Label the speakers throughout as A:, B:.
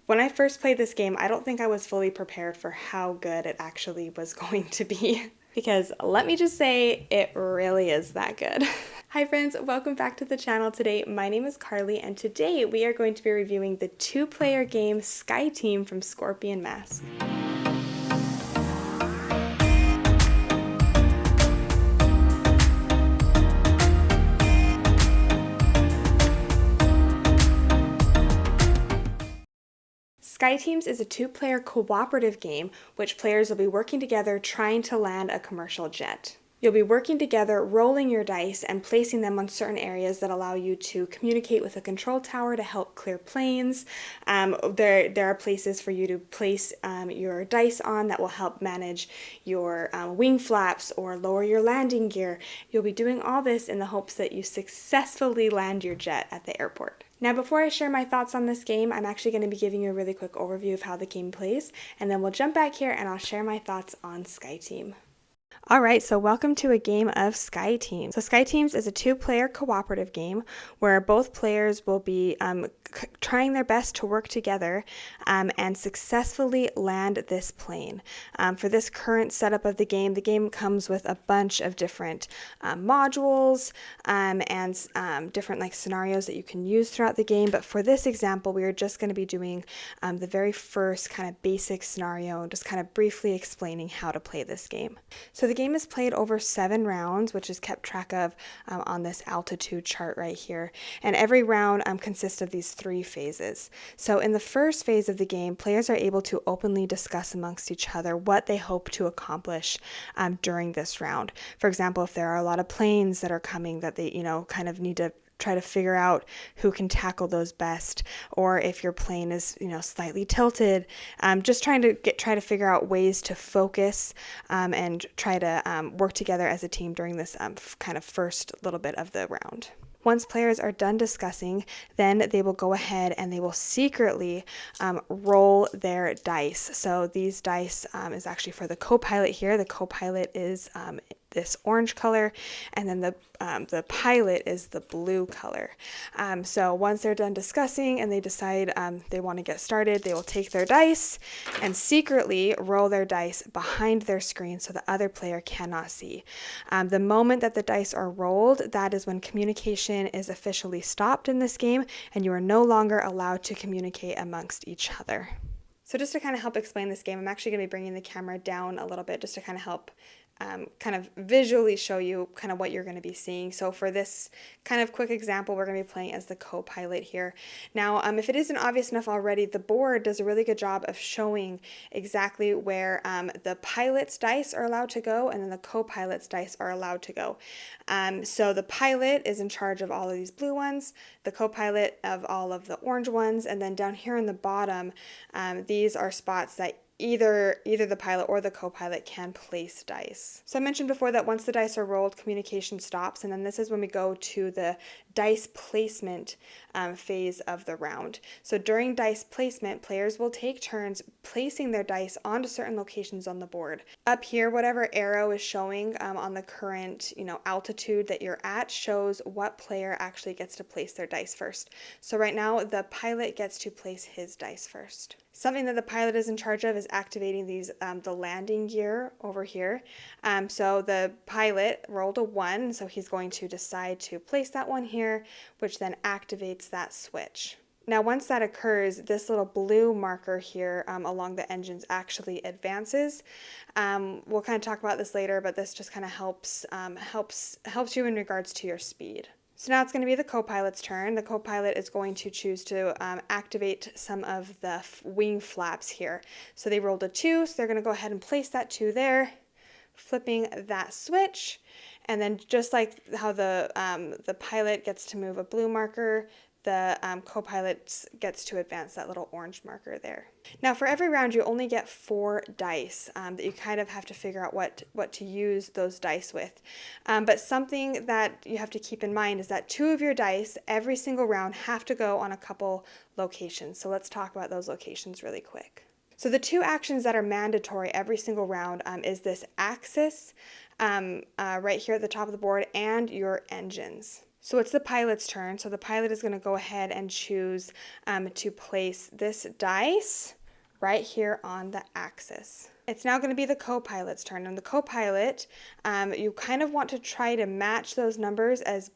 A: When I first played this game, I don't think I was fully prepared for how good it actually was going to be. Because let me just say, it really is that good. Hi friends, welcome back to the channel today. My name is Carly, and today we are going to be reviewing the two-player game Sky Team from Scorpion Mask. Sky Teams is a two-player cooperative game which players will be working together trying to land a commercial jet. You'll be working together, rolling your dice, and placing them on certain areas that allow you to communicate with a control tower to help clear planes. There are places for you to place your dice on that will help manage your wing flaps or lower your landing gear. You'll be doing all this in the hopes that you successfully land your jet at the airport. Now, before I share my thoughts on this game, I'm actually going to be giving you a really quick overview of how the game plays, and then we'll jump back here and I'll share my thoughts on Sky Team. Alright, so welcome to a game of Sky Teams. So Sky Teams is a two-player cooperative game where both players will be trying their best to work together and successfully land this plane. For this current setup of the game comes with a bunch of different modules and different scenarios that you can use throughout the game, but for this example we are just going to be doing the very first kind of basic scenario, just kind of briefly explaining how to play this game. So the game is played over 7 rounds, which is kept track of on this altitude chart right here. And every round consists of these 3 phases. So in the first phase of the game, players are able to openly discuss amongst each other what they hope to accomplish during this round. For example, if there are a lot of planes that are coming that they, kind of need to try to figure out who can tackle those best, or if your plane is slightly tilted, just try to figure out ways to focus and try to work together as a team during this kind of first little bit of the round. Once players are done discussing, then they will go ahead and they will secretly roll their dice. So these dice is actually for the co-pilot here. The co-pilot is this orange color, and then the pilot is the blue color. So once they're done discussing and they decide they want to get started, they will take their dice and secretly roll their dice behind their screen so the other player cannot see. The moment that the dice are rolled, that is when communication is officially stopped in this game, and you are no longer allowed to communicate amongst each other. So just to kind of help explain this game, I'm actually going to be bringing the camera down a little bit just to kind of help kind of visually show you kind of what you're going to be seeing. So for this kind of quick example, we're going to be playing as the co-pilot here. Now, if it isn't obvious enough already, the board does a really good job of showing exactly where the pilot's dice are allowed to go and then the co-pilot's dice are allowed to go. So the pilot is in charge of all of these blue ones, the co-pilot of all of the orange ones, and then down here in the bottom, these are spots that either the pilot or the co-pilot can place dice. So I mentioned before that once the dice are rolled, communication stops, and then this is when we go to the dice placement phase of the round. So during dice placement, players will take turns placing their dice onto certain locations on the board. Up here, whatever arrow is showing on the current altitude that you're at shows what player actually gets to place their dice first. So right now, the pilot gets to place his dice first. Something that the pilot is in charge of is activating these the landing gear over here. So the pilot rolled a 1, so he's going to decide to place that one here, which then activates that switch. Now once that occurs, this little blue marker here along the engines actually advances. We'll kind of talk about this later, but this just kind of helps you in regards to your speed. So now it's going to be the co-pilot's turn. The co-pilot is going to choose to activate some of the wing flaps here. So they rolled a 2, so they're going to go ahead and place that 2 there, flipping that switch. And then just like how the pilot gets to move a blue marker, the co-pilot gets to advance that little orange marker there. Now for every round you only get 4 dice that you kind of have to figure out what to use those dice with. But something that you have to keep in mind is that 2 of your dice every single round have to go on a couple locations. So let's talk about those locations really quick. So the 2 actions that are mandatory every single round is this axis right here at the top of the board and your engines. So it's the pilot's turn. So the pilot is going to go ahead and choose to place this dice right here on the axis. It's now going to be the co-pilot's turn. And the co-pilot, you kind of want to try to match those numbers as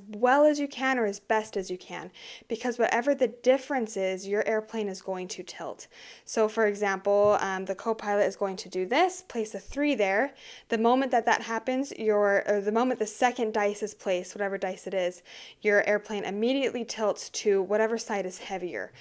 A: well as you can or as best as you can, because whatever the difference is, your airplane is going to tilt. So for example, the co-pilot is going to do this, place a 3 there. The moment that happens, the moment the second dice is placed, whatever dice it is, your airplane immediately tilts to whatever side is heavier.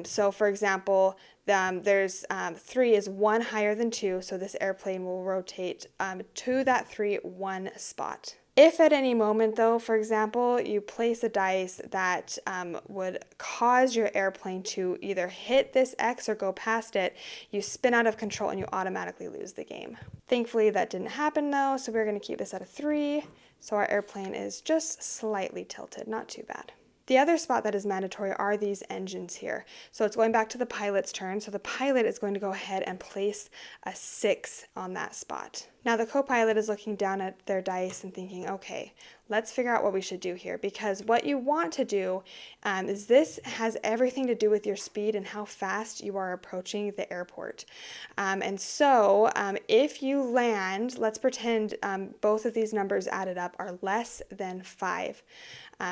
A: So for example, there's 3 is 1 higher than 2, so this airplane will rotate to that 3 1 spot. If at any moment, though, for example, you place a dice that would cause your airplane to either hit this X or go past it, you spin out of control and you automatically lose the game. Thankfully, that didn't happen, though, so we're going to keep this at a 3. So our airplane is just slightly tilted, not too bad. The other spot that is mandatory are these engines here. So it's going back to the pilot's turn. So the pilot is going to go ahead and place a 6 on that spot. Now the co-pilot is looking down at their dice and thinking, okay, let's figure out what we should do here, because what you want to do is this has everything to do with your speed and how fast you are approaching the airport. And so if you land, let's pretend both of these numbers added up are less than 5.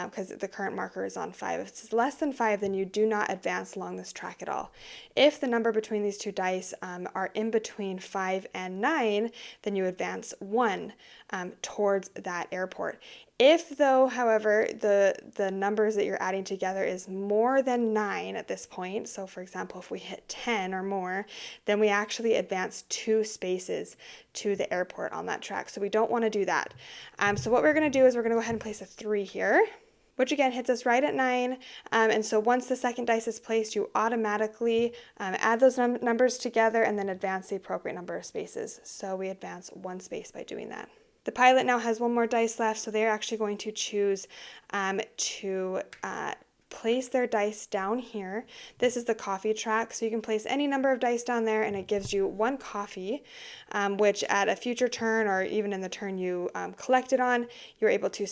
A: Because the current marker is on 5. If it's less than 5, then you do not advance along this track at all. If the number between these two dice are in between 5 and 9, then you advance 1 towards that airport. If, though, however, the numbers that you're adding together is more than 9 at this point, so for example, if we hit 10 or more, then we actually advance 2 spaces to the airport on that track. So we don't want to do that. So what we're going to do is we're going to go ahead and place a 3 here, which again hits us right at 9. And so once the second dice is placed, you automatically add those numbers together and then advance the appropriate number of spaces. So we advance 1 space by doing that. The pilot now has 1 more dice left, so they're actually going to choose to place their dice down here. This is the coffee track, so you can place any number of dice down there and it gives you 1 coffee, which at a future turn or even in the turn you collected on, you're able to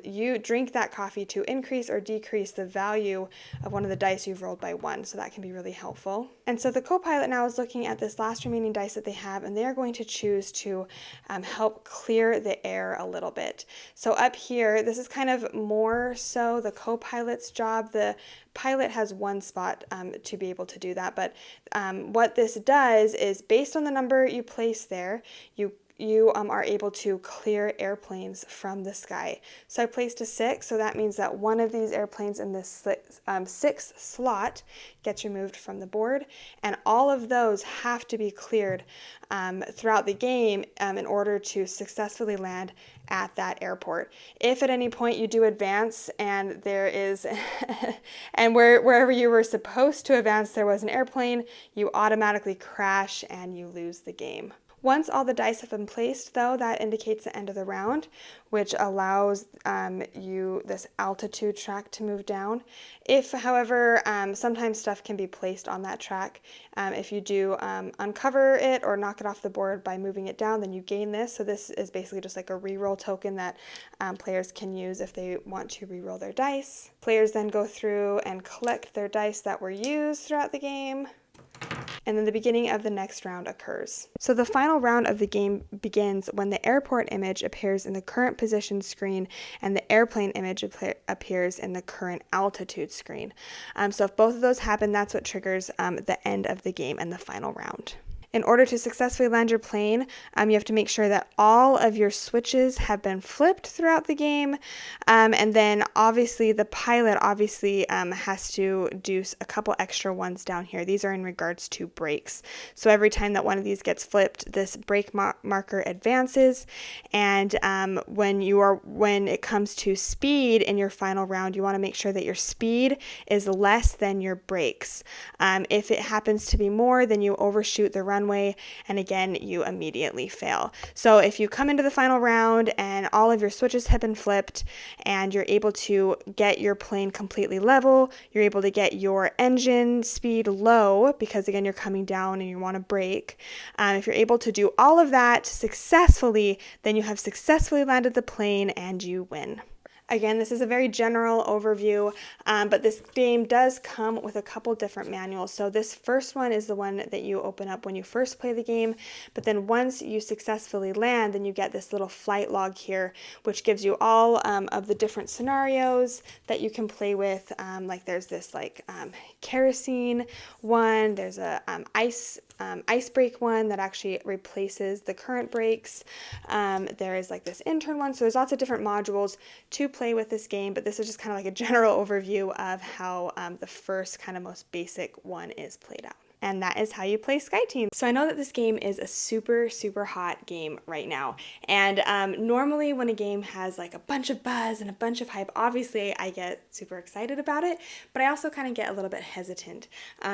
A: you drink that coffee to increase or decrease the value of one of the dice you've rolled by 1, so that can be really helpful. And so the co-pilot now is looking at this last remaining dice that they have, and they are going to choose to help clear the air a little bit. So up here, this is kind of more so the co-pilot's job. The pilot has 1 spot to be able to do that, but what this does is based on the number you place there, you are able to clear airplanes from the sky. So I placed a 6, so that means that one of these airplanes in this 6th slot gets removed from the board, and all of those have to be cleared throughout the game in order to successfully land at that airport. If at any point you do advance and there is, and wherever you were supposed to advance there was an airplane, you automatically crash and you lose the game. Once all the dice have been placed, though, that indicates the end of the round, which allows you this altitude track to move down. If, however, sometimes stuff can be placed on that track, if you do uncover it or knock it off the board by moving it down, then you gain this. So this is basically just like a reroll token that players can use if they want to reroll their dice. Players then go through and collect their dice that were used throughout the game, and then the beginning of the next round occurs. So the final round of the game begins when the airport image appears in the current position screen and the airplane image appears in the current altitude screen. So if both of those happen, that's what triggers the end of the game and the final round. In order to successfully land your plane, you have to make sure that all of your switches have been flipped throughout the game. And then obviously the pilot has to do a couple extra ones down here. These are in regards to brakes. So every time that one of these gets flipped, this brake marker advances. And when it comes to speed in your final round, you want to make sure that your speed is less than your brakes. If it happens to be more, then you overshoot the runway, and again, you immediately fail. So if you come into the final round and all of your switches have been flipped and you're able to get your plane completely level, you're able to get your engine speed low because again, you're coming down and you want to brake. If you're able to do all of that successfully, then you have successfully landed the plane and you win. Again, this is a very general overview, but this game does come with a couple different manuals. So this first one is the one that you open up when you first play the game, but then once you successfully land, then you get this little flight log here, which gives you all of the different scenarios that you can play with. Like there's this kerosene one, there's a ice brake one that actually replaces the current brakes. There is like this intern one, so there's lots of different modules to play with this game, but this is just kind of like a general overview of how the first kind of most basic one is played out. And that is how you play SkyTeam. So I know that this game is a super, super hot game right now. And normally when a game has like a bunch of buzz and a bunch of hype, obviously I get super excited about it, but I also kind of get a little bit hesitant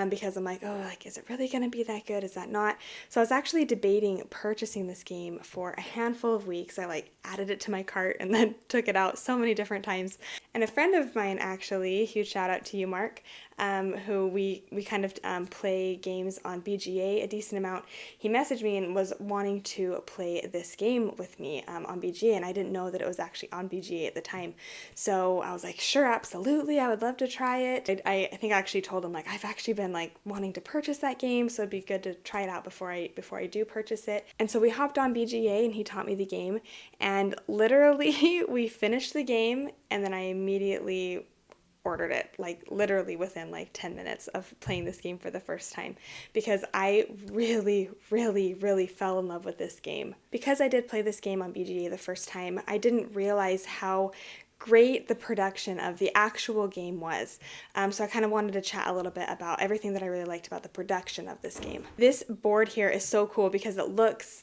A: because I'm like, oh, like, is it really gonna be that good? Is that not? So I was actually debating purchasing this game for a handful of weeks. I added it to my cart and then took it out so many different times. And a friend of mine, actually, huge shout out to you, Mark, who we kind of play games on BGA a decent amount. He messaged me and was wanting to play this game with me on BGA, and I didn't know that it was actually on BGA at the time. So I was like, sure, absolutely, I would love to try it. I think I actually told him I've actually been wanting to purchase that game, so it'd be good to try it out before I do purchase it. And so we hopped on BGA and he taught me the game, and literally we finished the game and then I immediately ordered it, literally within 10 minutes of playing this game for the first time, because I really, really, really fell in love with this game. Because I did play this game on BGA the first time, I didn't realize how great the production of the actual game was. So I kind of wanted to chat a little bit about everything that I really liked about the production of this game. This board here is so cool because it looks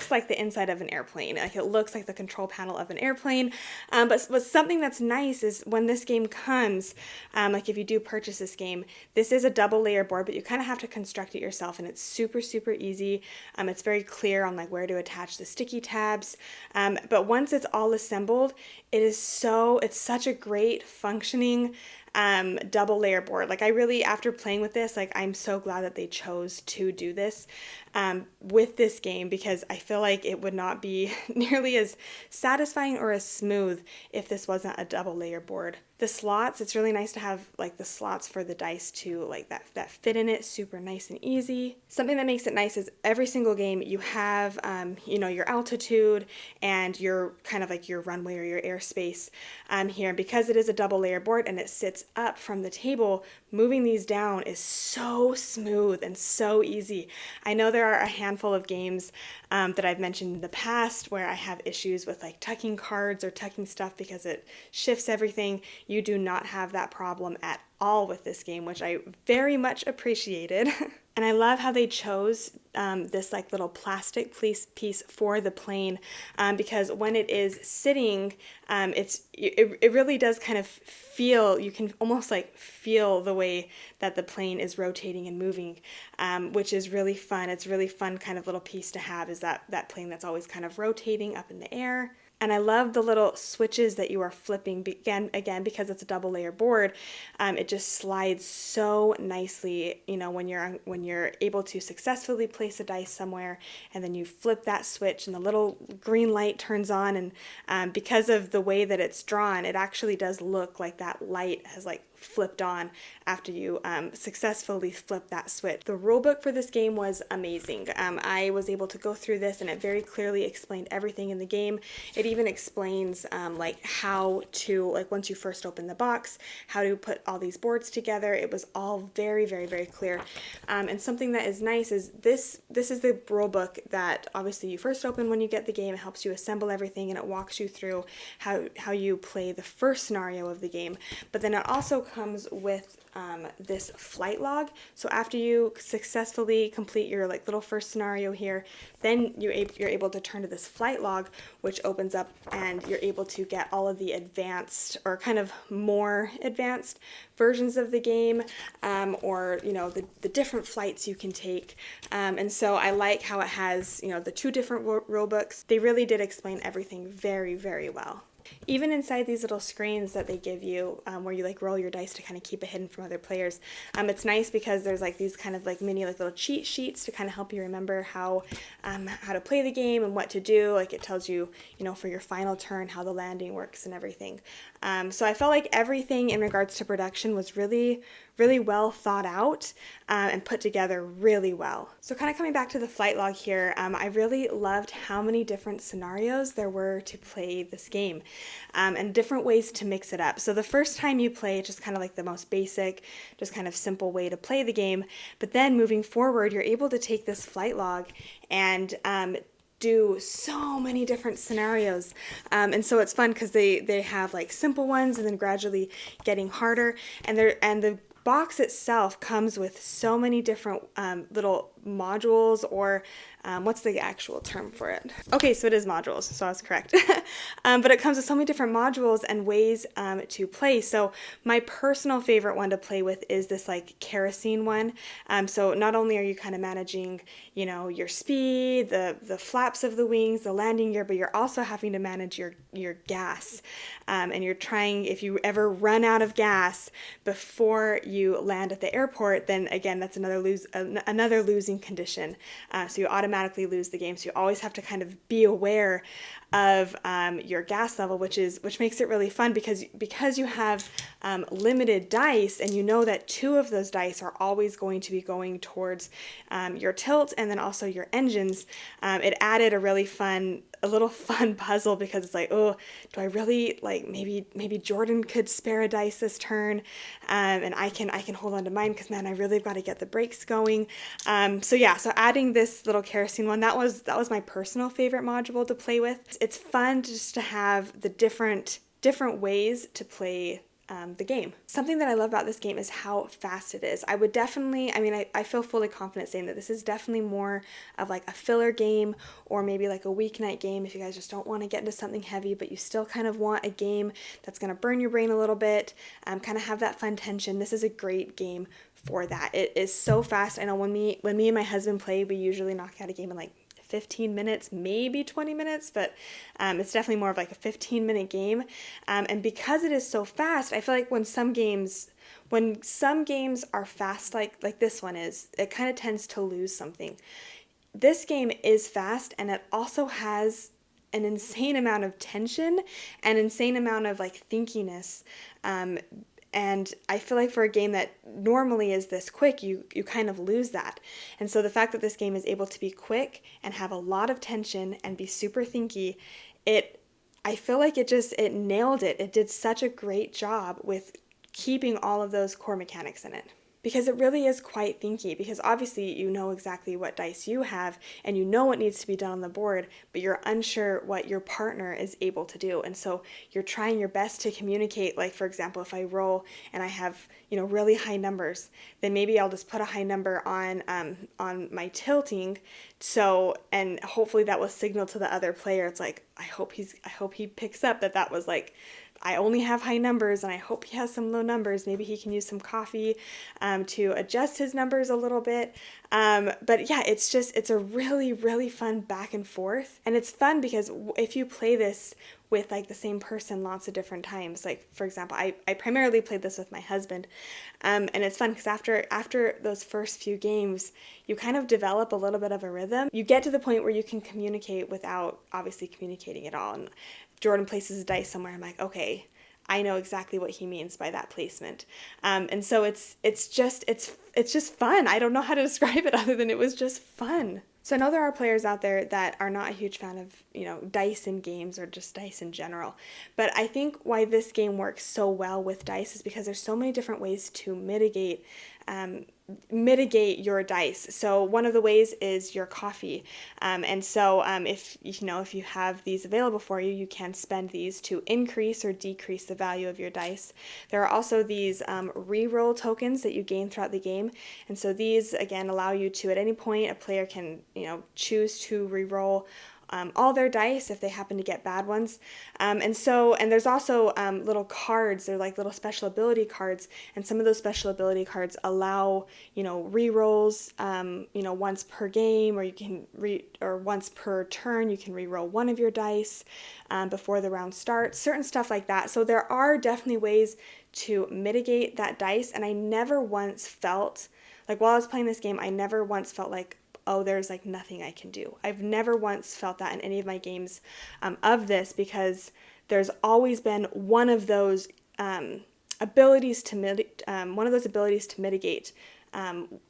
A: like the inside of an airplane. It looks like the control panel of an airplane. But something that's nice is when this game comes, if you do purchase this game, this is a double layer board, but you kind of have to construct it yourself, and it's super, super easy. It's very clear on where to attach the sticky tabs. But once it's all assembled, it's such a great functioning double layer board. I really, after playing with this, I'm so glad that they chose to do this with this game, because I feel like it would not be nearly as satisfying or as smooth if this wasn't a double layer board. The slots, it's really nice to have the slots for the dice to that fit in it, super nice and easy. Something that makes it nice is every single game you have your altitude and your kind of your runway or your airspace here. Because it is a double layer board and it sits up from the table, moving these down is so smooth and so easy. I know there are a handful of games that I've mentioned in the past where I have issues with tucking cards or tucking stuff because it shifts everything. You do not have that problem at all with this game, which I very much appreciated. And I love how they chose this little plastic piece for the plane, because when it is sitting, it really does kind of feel, you can almost feel the way that the plane is rotating and moving, which is really fun. It's really fun kind of little piece to have, is that plane that's always kind of rotating up in the air. And I love the little switches that you are flipping, again because it's a double layer board. It just slides so nicely, when you're able to successfully place a dice somewhere, and then you flip that switch and the little green light turns on, and because of the way that it's drawn, it actually does look like that light has flipped on after you successfully flip that switch. The rulebook for this game was amazing. I was able to go through this and it very clearly explained everything in the game. It even explains how to, once you first open the box, how to put all these boards together. It was all very, very, very clear. And something that is nice is this is the rulebook that obviously you first open when you get the game. It helps you assemble everything and it walks you through how you play the first scenario of the game. But then it also comes with this flight log. So after you successfully complete your little first scenario here, then you're able to turn to this flight log, which opens up and you're able to get all of the advanced or kind of more advanced versions of the game, or the different flights you can take. And so I like how it has the two different rule books. They really did explain everything very, very well. Even inside these little screens that they give you, where you like roll your dice to kind of keep it hidden from other players, it's nice because there's like these kind of like mini like little cheat sheets to kind of help you remember how to play the game and what to do. Like it tells you, you know, for your final turn how the landing works and everything. So I felt like everything in regards to production was really well thought out and put together really well. So kind of coming back to the flight log here, I really loved how many different scenarios there were to play this game and different ways to mix it up. So the first time you play, just kind of like the most basic, just kind of simple way to play the game. But then moving forward, you're able to take this flight log and do so many different scenarios, and so it's fun because they have like simple ones and then gradually getting harder, and the box itself comes with so many different little modules, or what's the actual term for it? Okay, so it is modules, so I was correct. But it comes with so many different modules and ways to play. So my personal favorite one to play with is this like kerosene one. So not only are you kind of managing, you know, your speed, the flaps of the wings, the landing gear, but you're also having to manage your gas. And you're trying, if you ever run out of gas before you land at the airport, then again, that's another losing condition. So you automatically lose the game. So you always have to kind of be aware of your gas level, which makes it really fun because you have limited dice, and you know that 2 of those dice are always going to be going towards your tilt and then also your engines. It added a little fun puzzle, because it's like, oh, do I really, like, maybe Jordan could spare a dice this turn, and I can hold on to mine because, man, I really got to get the brakes going. So adding this little kerosene one, that was my personal favorite module to play with. It's fun just to have the different ways to play the game. Something that I love about this game is how fast it is. I would definitely, I feel fully confident saying that this is definitely more of like a filler game, or maybe like a weeknight game if you guys just don't want to get into something heavy, but you still kind of want a game that's going to burn your brain a little bit, kind of have that fun tension. This is a great game for that. It is so fast. I know when me and my husband play, we usually knock out a game in like 15 minutes, maybe 20 minutes, but it's definitely more of like a 15-minute game. And because it is so fast, I feel like when some games are fast, like this one is, it kind of tends to lose something. This game is fast, and it also has an insane amount of tension, an insane amount of like thinkiness. And I feel like for a game that normally is this quick, you kind of lose that. And so the fact that this game is able to be quick and have a lot of tension and be super thinky, I feel like it nailed it. It did such a great job with keeping all of those core mechanics in it. Because it really is quite thinky, because obviously you know exactly what dice you have and you know what needs to be done on the board, but you're unsure what your partner is able to do. And so you're trying your best to communicate. Like, for example, if I roll and I have, you know, really high numbers, then maybe I'll just put a high number on my tilting. So, and hopefully that will signal to the other player. It's like, I hope he picks up that was like, I only have high numbers, and I hope he has some low numbers. Maybe he can use some coffee to adjust his numbers a little bit. But yeah, it's a really, really fun back and forth. And it's fun because if you play this with like the same person lots of different times, like for example, I primarily played this with my husband, and it's fun because after those first few games, you kind of develop a little bit of a rhythm. You get to the point where you can communicate without obviously communicating at all. And Jordan places a dice somewhere, I'm like, okay, I know exactly what he means by that placement. And so it's just fun. I don't know how to describe it other than it was just fun. So I know there are players out there that are not a huge fan of, you know, dice in games or just dice in general. But I think why this game works so well with dice is because there's so many different ways to mitigate your dice. So one of the ways is your coffee. And so if you have these available for you, you can spend these to increase or decrease the value of your dice. There are also these re-roll tokens that you gain throughout the game. And so these, again, allow you to, at any point, a player can, choose to re-roll all their dice if they happen to get bad ones. And there's also little cards. They're like little special ability cards, and some of those special ability cards allow, re-rolls, once per game, or you can or once per turn, you can re-roll one of your dice before the round starts, certain stuff like that. So there are definitely ways to mitigate that dice, and I never once felt, like while I was playing this game, I never once felt like, oh, there's like nothing I can do. I've never once felt that in any of my games of this, because there's always been one of those abilities to mitigate.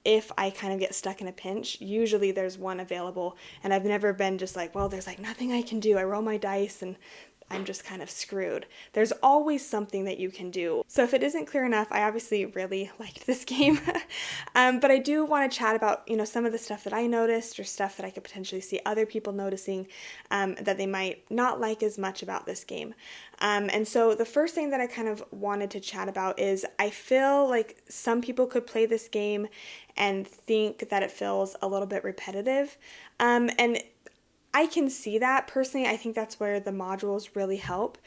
A: If I kind of get stuck in a pinch, usually there's one available, and I've never been just like, well, there's like nothing I can do. I roll my dice and I'm just kind of screwed. There's always something that you can do. So if it isn't clear enough, I obviously really liked this game. But I do want to chat about, some of the stuff that I noticed, or stuff that I could potentially see other people noticing that they might not like as much about this game. And so the first thing that I kind of wanted to chat about is, I feel like some people could play this game and think that it feels a little bit repetitive. And I can see that. Personally, I think that's where the modules really help,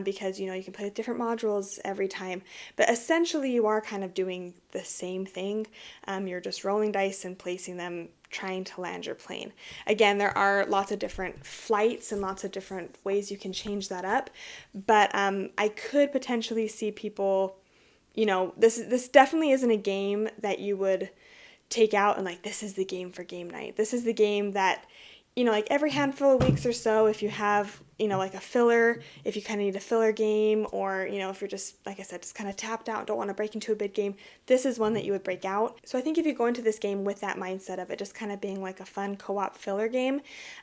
A: because, you can play with different modules every time. But essentially, you are kind of doing the same thing. You're just rolling dice and placing them, trying to land your plane. Again, there are lots of different flights and lots of different ways you can change that up. But I could potentially see people, this definitely isn't a game that you would take out and like, this is the game for game night. This is the game that, like every handful of weeks or so, if you have, like a filler, if you kind of need a filler game, or, if you're just, like I said, just kind of tapped out, don't want to break into a big game, this is one that you would break out. So I think if you go into this game with that mindset of it just kind of being like a fun co-op filler game,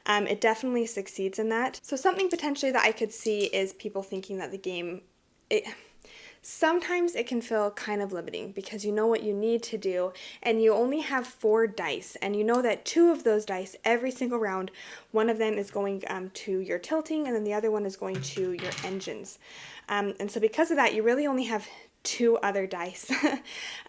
A: it definitely succeeds in that. So something potentially that I could see is people thinking that the game, sometimes it can feel kind of limiting, because you know what you need to do, and you only have 4 dice, and you know that 2 of those dice every single round, one of them is going to your tilting, and then the other one is going to your engines. And so because of that, you really only have 2 other dice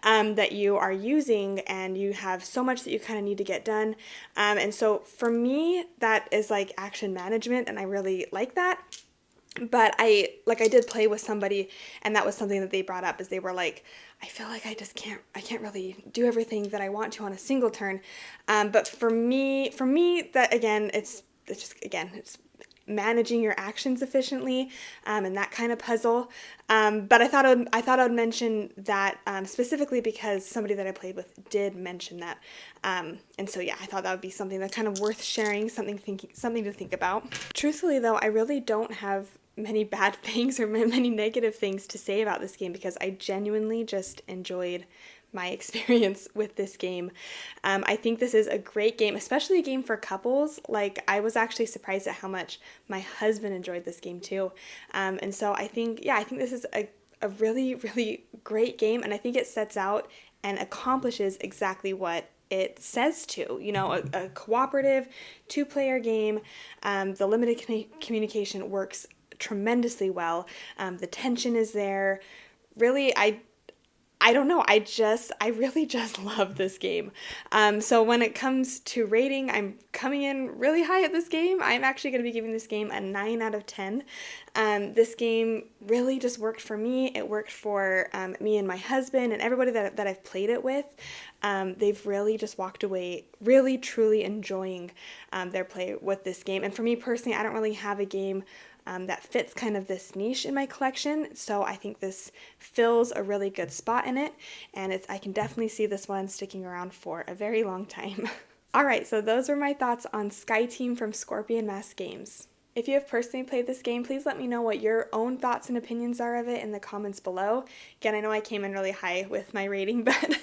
A: that you are using, and you have so much that you kind of need to get done. And so for me, that is like action management, and I really like that. But I did play with somebody, and that was something that they brought up, is they were like, I feel like I can't really do everything that I want to on a single turn. But for me, that again, it's managing your actions efficiently, and that kind of puzzle. But I thought I would mention that specifically because somebody that I played with did mention that. And so yeah, I thought that would be something that's kind of worth sharing, something to think about. Truthfully though, I really don't have many bad things or many negative things to say about this game, because I genuinely just enjoyed my experience with this game. I think this is a great game, especially a game for couples. Like, I was actually surprised at how much my husband enjoyed this game too. And so I think this is a really, really great game, and I think it sets out and accomplishes exactly what it says to, a cooperative 2-player game. The limited communication works tremendously well. The tension is there. Really, I don't know. I really just love this game. So when it comes to rating, I'm coming in really high at this game. I'm actually going to be giving this game a 9 out of 10. This game really just worked for me. It worked for me and my husband and everybody that I've played it with. They've really just walked away really, truly enjoying their play with this game. And for me personally, I don't really have a game that fits kind of this niche in my collection, so I think this fills a really good spot in it, and I can definitely see this one sticking around for a very long time. Alright, so those were my thoughts on Sky Team from Scorpion Mask Games. If you have personally played this game, please let me know what your own thoughts and opinions are of it in the comments below. Again, I know I came in really high with my rating, but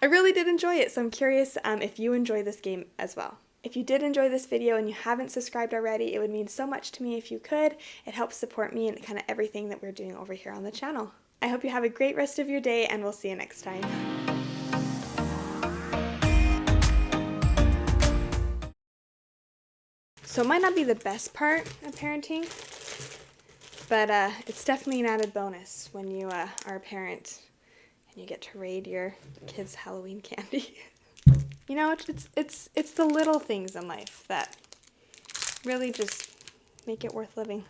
A: I really did enjoy it, so I'm curious if you enjoy this game as well. If you did enjoy this video and you haven't subscribed already, it would mean so much to me if you could. It helps support me and kind of everything that we're doing over here on the channel. I hope you have a great rest of your day, and we'll see you next time. So it might not be the best part of parenting, but it's definitely an added bonus when you are a parent and you get to raid your kids' Halloween candy. It's the little things in life that really just make it worth living.